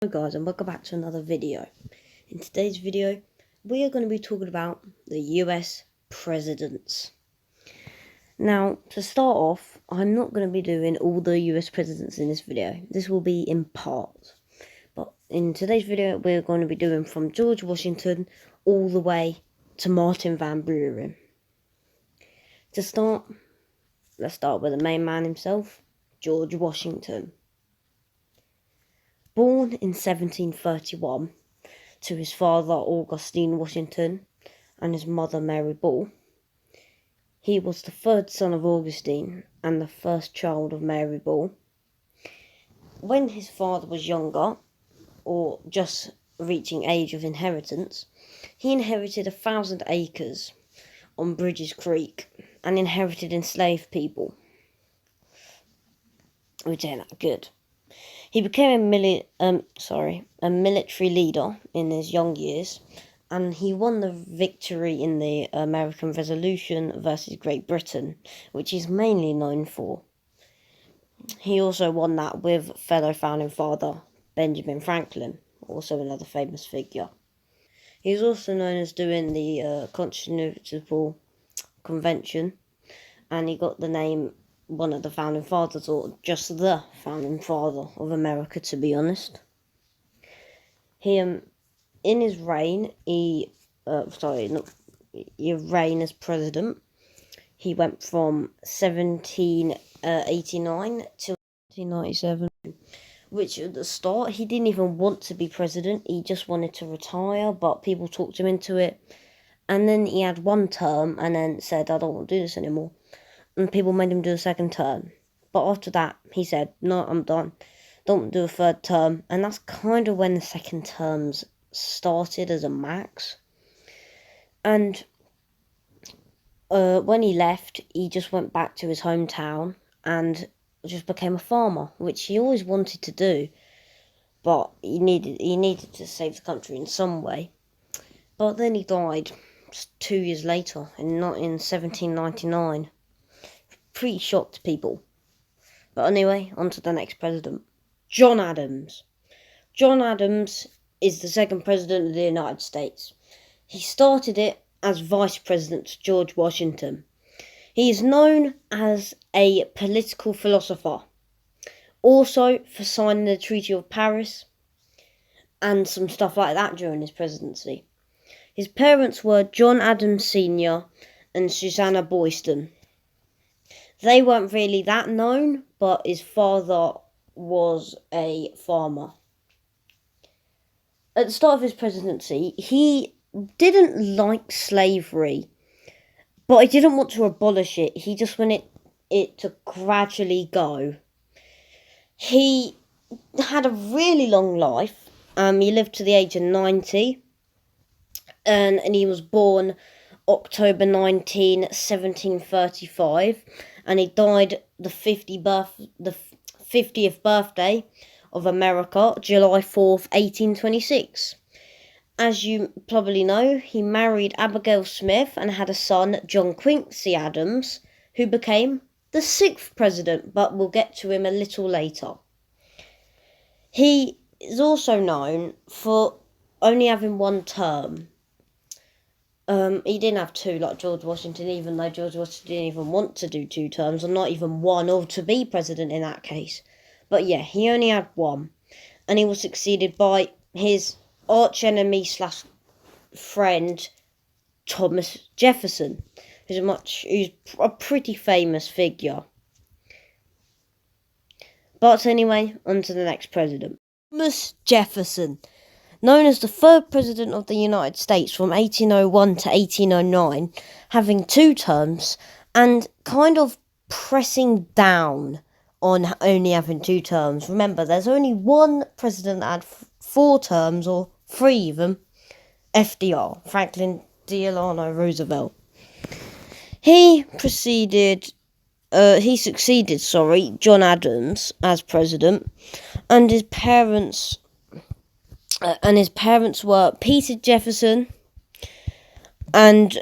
Hello guys, and welcome back to another video. In today's video, we are going to be talking about the US presidents. Now, to start off, I'm not going to be doing all the US presidents in this video. This will be in parts. But in today's video, we're going to be doing from George Washington all the way to Martin Van Buren. To start, let's start with the main man himself, George Washington. Born in 1731 to his father Augustine Washington and his mother Mary Ball, he was the third son of Augustine and the first child of Mary Ball. When his father was younger, or just reaching age of inheritance, he inherited 1,000 acres on Bridges Creek and inherited enslaved people, which ain't that good. He became a military leader in his young years, and he won the victory in the American Revolution versus Great Britain, which he's mainly known for. He also won that with fellow founding father Benjamin Franklin, also another famous figure. He was also known as doing the Continental Convention, and he got the name one of the founding fathers, or just the founding father of America, to be honest. He in his reign, reign as president, he went from 1789 to 1797, which at the start he didn't even want to be president. He just wanted to retire, but people talked him into it. And then he had one term and then said, I don't want to do this anymore. And people made him do a second term. But after that, he said, no, I'm done. Don't do a third term. And that's kind of when the second terms started as a max. And when he left, he just went back to his hometown and just became a farmer, which he always wanted to do. But he needed to save the country in some way. But then he died just 2 years later, in 1799. Pretty shocked people. But anyway, on to the next president. John Adams. John Adams is the second president of the United States. He started it as vice president to George Washington. He is known as a political philosopher, also for signing the Treaty of Paris and some stuff like that during his presidency. His parents were John Adams Sr. and Susanna Boyston. They weren't really that known, but his father was a farmer. At the start of his presidency, he didn't like slavery, but he didn't want to abolish it. He just wanted it to gradually go. He had a really long life. He lived to the age of 90, and he was born October 19, 1735, and he died the 50th birthday of America, July 4th, 1826. As you probably know, he married Abigail Smith and had a son, John Quincy Adams, who became the 6th president, but we'll get to him a little later. He is also known for only having one term. He didn't have two like George Washington, even though George Washington didn't even want to do 2 terms, or not even one, or to be president in that case. But yeah, he only had one. And he was succeeded by his arch-enemy / friend, Thomas Jefferson, who's a pretty famous figure. But anyway, on to the next president. Thomas Jefferson. Known as the 3rd president of the United States from 1801 to 1809, having 2 terms, and kind of pressing down on only having 2 terms. Remember, there's only one president that had 4 terms, or 3 even, FDR, Franklin Delano Roosevelt. He succeeded John Adams as president, and his parents were Peter Jefferson and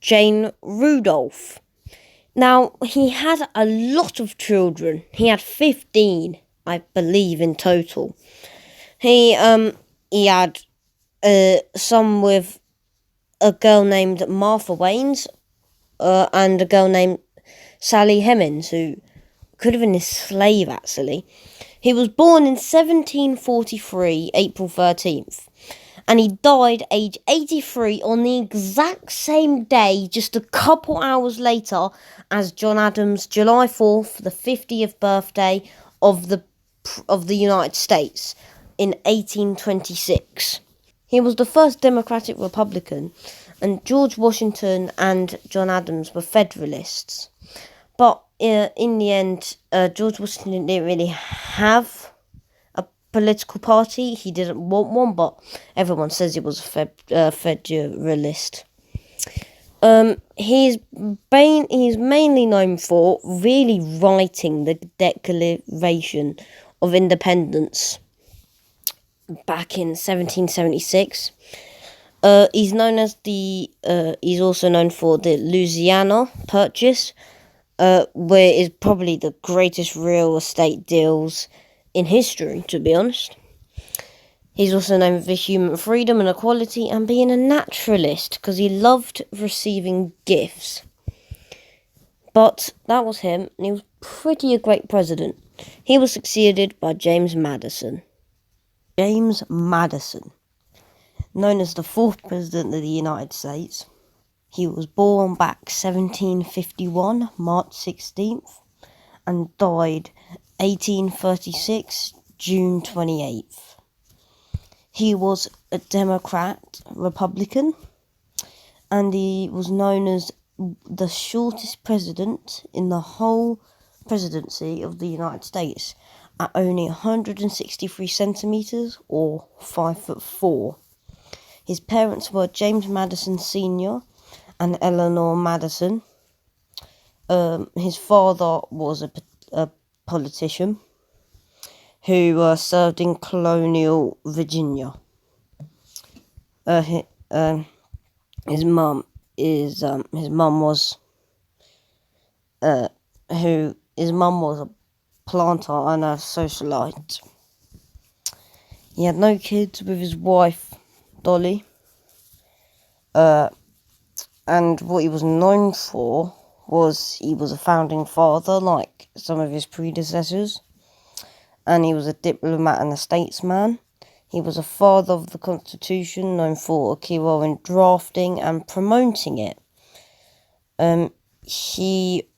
Jane Rudolph. Now, he had a lot of children. He had 15, I believe, in total. He had some with a girl named Martha Waynes, and a girl named Sally Hemings, who could have been a slave, actually. He was born in 1743, April 13th, and he died age 83 on the exact same day, just a couple hours later, as John Adams, July 4th, the 50th birthday of the United States in 1826. He was the first Democratic Republican, and George Washington and John Adams were Federalists. But in the end, George Washington didn't really have a political party. He didn't want one, but everyone says he was a Federalist. He's mainly known for really writing the Declaration of Independence back in 1776. He's also known for the Louisiana Purchase, where is probably the greatest real estate deals in history, to be honest. He's also known for human freedom and equality and being a naturalist because he loved receiving gifts. But that was him, and he was pretty a great president. He was succeeded by James Madison. James Madison, known as the fourth president of the United States. He was born back 1751, March 16th, and died 1836, June 28th. He was a Democrat, Republican, and he was known as the shortest president in the whole presidency of the United States at only 163 centimeters or 5'4". His parents were James Madison Sr. and Eleanor Madison. His father was a politician who served in colonial Virginia. His mum was a planter and a socialite. He had no kids with his wife, Dolly. And what he was known for was he was a founding father, like some of his predecessors. And he was a diplomat and a statesman. He was a father of the Constitution, known for a key role in drafting and promoting it. He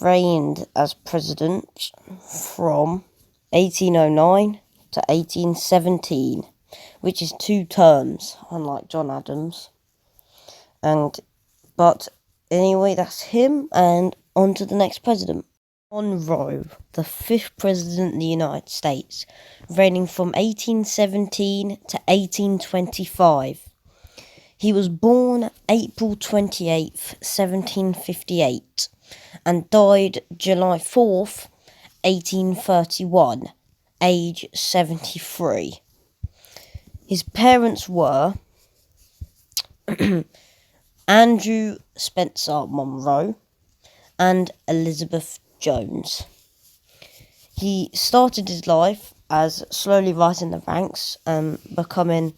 reigned as president from 1809 to 1817, which is 2 terms, unlike John Adams. But anyway, that's him, and on to the next president. Monroe, the 5th president of the United States, reigning from 1817 to 1825. He was born April 28th, 1758, and died July 4th, 1831, age 73. His parents were Andrew Spencer Monroe and Elizabeth Jones. He started his life as slowly rising the ranks and becoming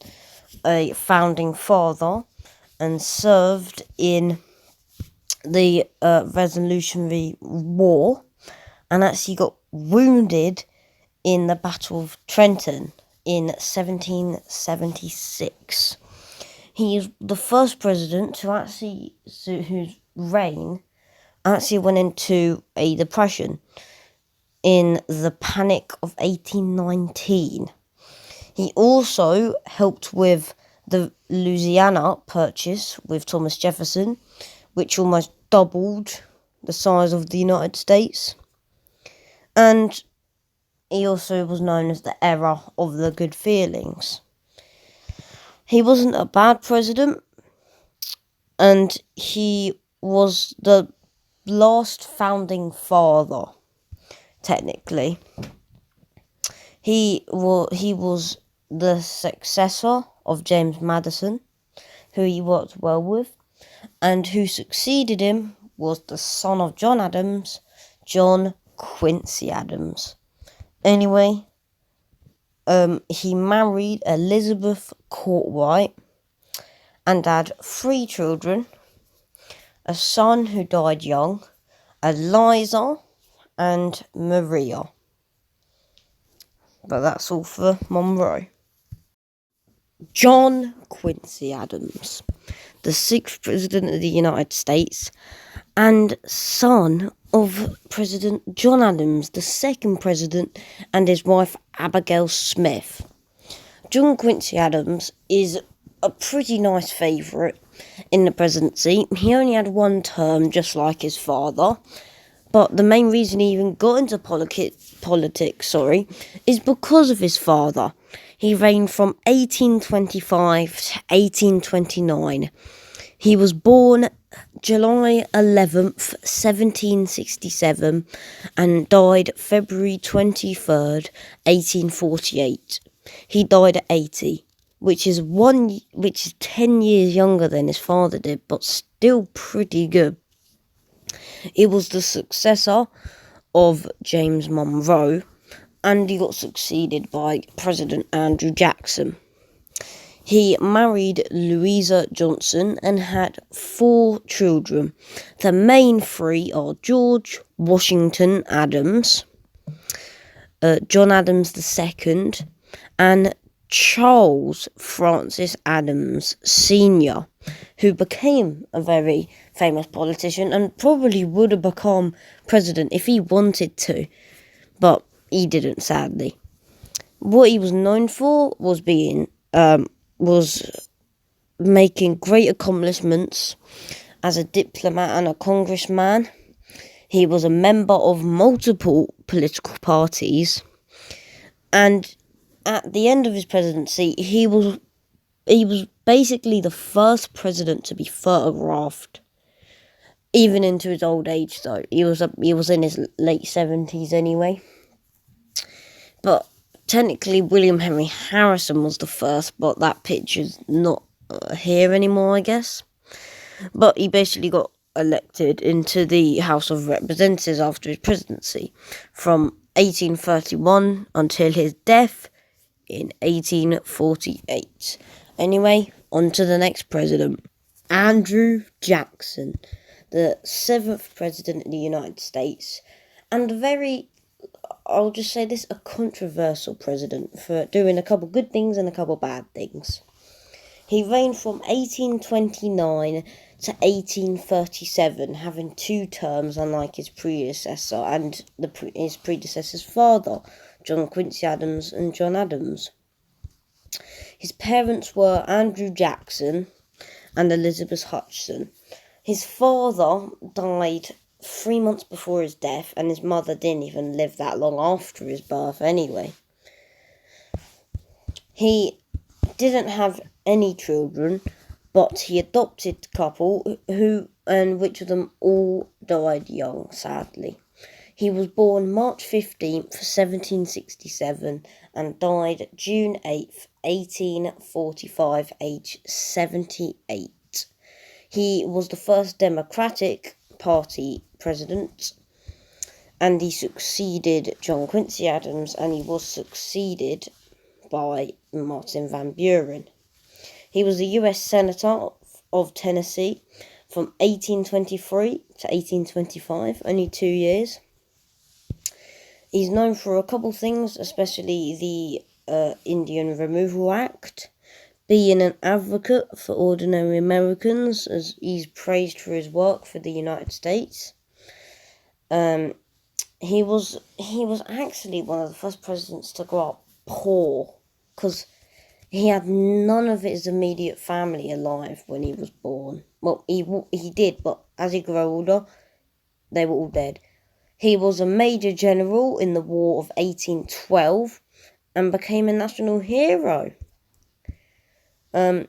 a founding father, and served in the Revolutionary War, and actually got wounded in the Battle of Trenton in 1776. He is the first president whose reign actually went into a depression in the Panic of 1819. He also helped with the Louisiana Purchase with Thomas Jefferson, which almost doubled the size of the United States. And he also was known as the era of the good feelings. He wasn't a bad president, and he was the last founding father, technically. He was the successor of James Madison, who he worked well with, and who succeeded him was the son of John Adams, John Quincy Adams. Anyway, he married Elizabeth Courtwright and had 3 children, a son who died young, Eliza and Maria. But that's all for Monroe. John Quincy Adams, the 6th President of the United States and son of President John Adams, the 2nd President, and his wife Abigail Smith. John Quincy Adams is a pretty nice favourite in the presidency. He only had 1 term, just like his father. But the main reason he even got into politics, is because of his father. He reigned from 1825 to 1829. He was born July 11th, 1767, and died February 23rd, 1848. He died at 80, which is 10 years younger than his father did, but still pretty good. He was the successor of James Monroe, and he got succeeded by President Andrew Jackson. He married Louisa Johnson and had 4 children. The main 3 are George Washington Adams, John Adams II, and Charles Francis Adams Sr., who became a very famous politician and probably would have become president if he wanted to, but he didn't, sadly. What he was known for was making great accomplishments as a diplomat and a congressman. He was a member of multiple political parties, and at the end of his presidency, he was basically the first president to be photographed, even into his old age. Though he was in his late 70s anyway. But technically, William Henry Harrison was the first, but that picture's not here anymore, I guess. But he basically got elected into the House of Representatives after his presidency, from 1831 until his death in 1848. Anyway, on to the next president. Andrew Jackson, the 7th President of the United States, and I'll just say this, a controversial president for doing a couple good things and a couple bad things. He reigned from 1829 to 1837, having 2 terms, unlike his predecessor and his predecessor's father, John Quincy Adams and John Adams. His parents were Andrew Jackson and Elizabeth Hutchinson. His father died 3 months before his death, and his mother didn't even live that long after his birth anyway. He didn't have any children, but he adopted a couple which of them all died young, sadly. He was born March 15th, 1767, and died June 8th, 1845, aged 78. He was the first Democratic Party president, and he succeeded John Quincy Adams, and he was succeeded by Martin Van Buren. He was a U.S. Senator of Tennessee from 1823 to 1825, only 2 years. He's known for a couple things, especially the Indian Removal Act, being an advocate for ordinary Americans, as he's praised for his work for the United States. He was actually one of the first presidents to grow up poor, because he had none of his immediate family alive when he was born. Well, he did, but as he grew older, they were all dead. He was a major general in the War of 1812 and became a national hero. And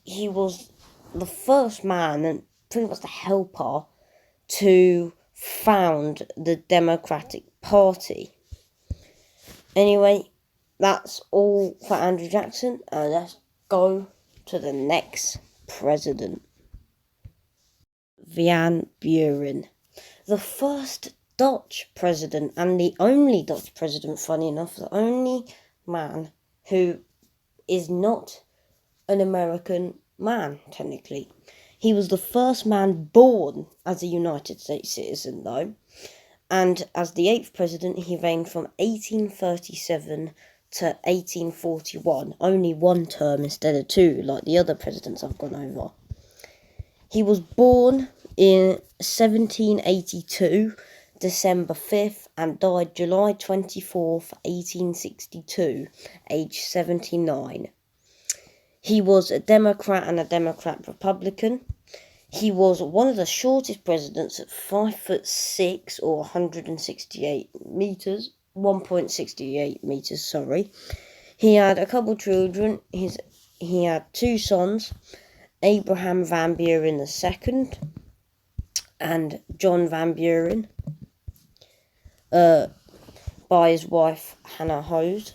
he was the first man and pretty much the helper to found the Democratic Party. Anyway, that's all for Andrew Jackson, and let's go to the next president. Van Buren, the first Dutch president, and the only Dutch president, funny enough, the only man who is not an American man, technically. He was the first man born as a United States citizen, though, and as the 8th president, he reigned from 1837 to 1841, only one term instead of two, like the other presidents I've gone over. He was born in 1782, December 5th, and died July 24th, 1862, age 79. He was a Democrat and a Democrat Republican. He was one of the shortest presidents at 5'6" or 168 meters, 1.68 meters, sorry. He had a couple children. He had two sons, Abraham Van Buren II and John Van Buren, by his wife Hannah Hose.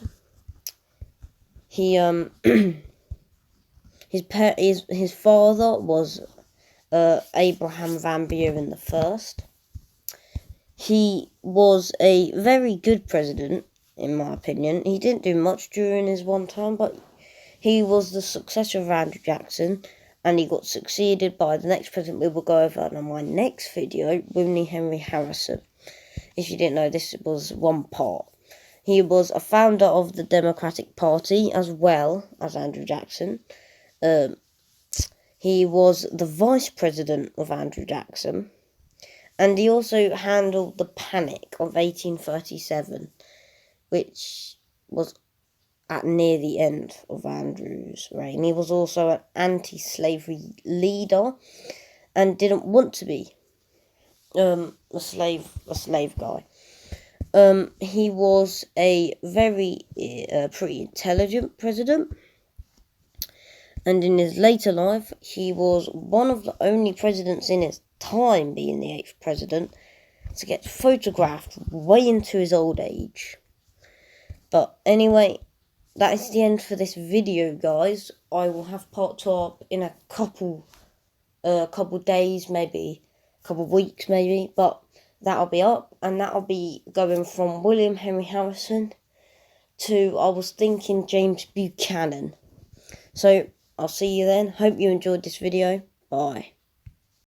He his father was Abraham Van Buren I. He was a very good president, in my opinion. He didn't do much during his one term, but he was the successor of Andrew Jackson, and he got succeeded by the next president we will go over in my next video, William Henry Harrison. If you didn't know, this was one part. He was a founder of the Democratic Party as well as Andrew Jackson. He was the vice president of Andrew Jackson, and he also handled the Panic of 1837, which was at near the end of Andrew's reign. He was also an anti-slavery leader and didn't want to be a slave guy. He was a very pretty intelligent president. And in his later life, he was one of the only presidents in his time, being the 8th president, to get photographed way into his old age. But anyway, that is the end for this video, guys. I will have part 2 up in a couple days, maybe a couple weeks, maybe. But that'll be up, and that'll be going from William Henry Harrison to, I was thinking, James Buchanan. So I'll see you then. Hope you enjoyed this video. Bye.